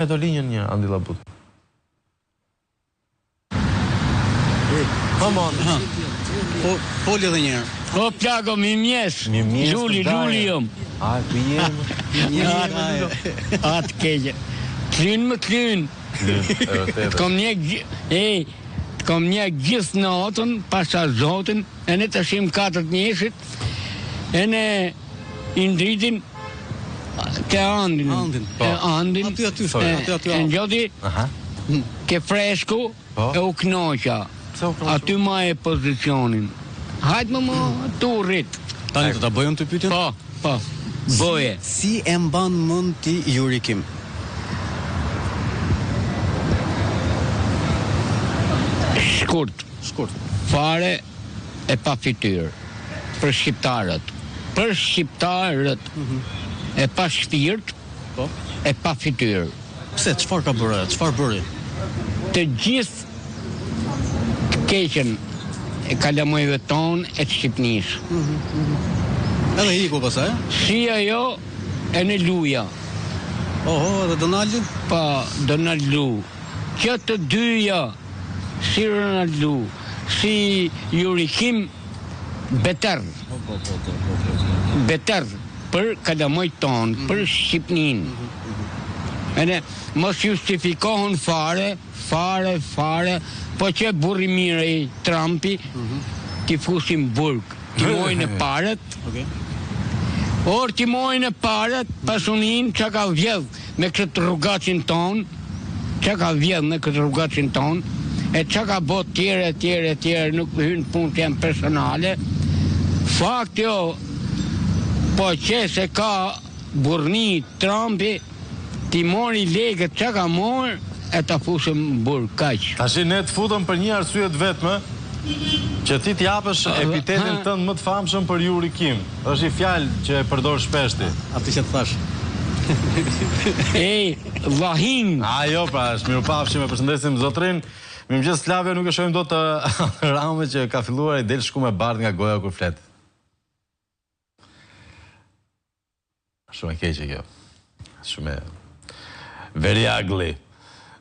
E do linjën një, Andi Labut. Poli edhe njërë. O, plago, mi mjes. Luli jom. A, ku jemë? Atë keqe. Klyn më klyn. Kom një gjithë natën, pasha zotin, e ne të shim 4 njëshit, e ne indritin ke Andin. Andin. E në gjoti, ke fresku, e u knoqa. Aty ma e pozicionin. Hajtë më të rrit. Tani të ta bëjën të pyetjen? Po, bëje. Si e mban mend ti Yuri Kim? Shkurt. Fare e pa fytyrë. Për shqiptarët. E pa shpirt, e pa fytyrë. Pse, çfarë ka bërë? Çfarë bëri? Të gjithë të keqen e kalamojve tonë e të Shqipnisë. Edhe hiku pasaj? Si ajo e në luja. Edhe Donaldi? Pa, Donaldu. Që të dyja, si Ronaldu, si Yuri Kim, beter. Beter për kalamojt tonë, për Shqipninë. E ne mos justifikohën fare, po që burri mire i Trumpi, ti fusim burg, ti mojnë e paret, or ti mojnë e paret, pasunin që ka vjedh me këtë rrugacin ton, e që ka bot tjere, nuk hynë punë të jenë personale, fakt jo, po që se ka burni Trumpi, ti mori legët që ka morë, e ta fusim burg, kaq. Tashi ne të futëm për një arsye të vetme, që ti t'japësh epitetin tënd më të famshëm për Yuri Kim. Është i fjalë që e përdor shpeshti. Atë që të thash. Vahin. Jo, pra, është mirupafshim, e përshëndesim zotrin. Mirëmëngjes Slavia, nuk e shohim dot të Rame që ka filluar i del shku me bardh nga goja kur flet. Shumë e keqe kjo. Shumë e very ugly.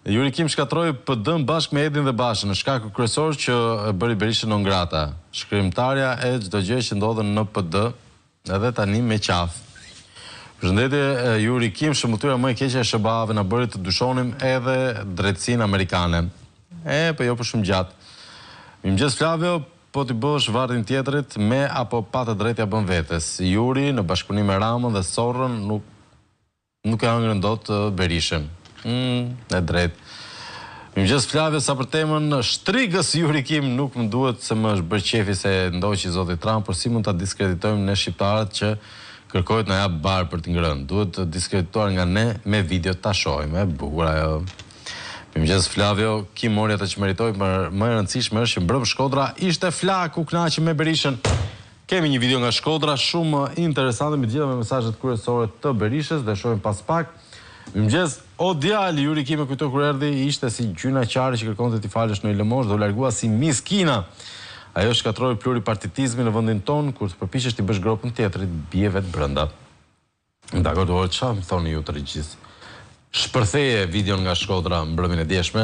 Yuri Kim shkatroi PD-n bashkë me Edin dhe Bashën në shkaku kryesor që bëri Berishën non grata. Shkrimtarja e çdo gjë që ndodhen në PD, edhe tani me qafë. Përshëndetje Yuri Kim, shëmbulltyra më e keqe e SBA-ve na bëri të dyshonim edhe drejtësinë amerikane. Po jo për shumë gjatë. Mirëmëngjes Flavio, po t'i bësh varrin tjetrit me apo pa të drejtë ja bën vetes. Yuri në bashkëpunim me Ramën dhe Sorrën nuk e hëngrën dot Berishën. E drejt. Mirëmëngjes Flavio, sa për temën shtrigës Yuri Kim, nuk më duhet se më është bërë qefi se ndoqi zoti Trump, por si mund ta diskreditojmë ne shqiptarët që kërkohet na jap bar për të ngrënë. Duhet të diskredituar nga ne me video ta shohim, e bukur ajo. Mirëmëngjes Flavio, Kim mori atë që meritoi, më e rëndësishme është që mbrëm Shkodra ishte flak u kënaqi me Berishën. Kemi një video nga Shkodra shumë interesante me gjitha me mesazhet kryesore të Berishës, dhe shohim pas pak. Mirëmëngjes, o djali, Yuri Kim e kujtoi kur erdhi, ishte si gjyna qare që kërkonte t'i falësh në Ilëmosh dhe u largua si miskina. Ajo shkatroi pluripartitizmin në vendin ton, kur të përpiqesh t'i bësh gropën tjetrit, bie vetë brenda. Dakor, çfarë më thoni ju të regjisë? Shpërtheje videon nga Shkodra mbrëmjen e djeshme.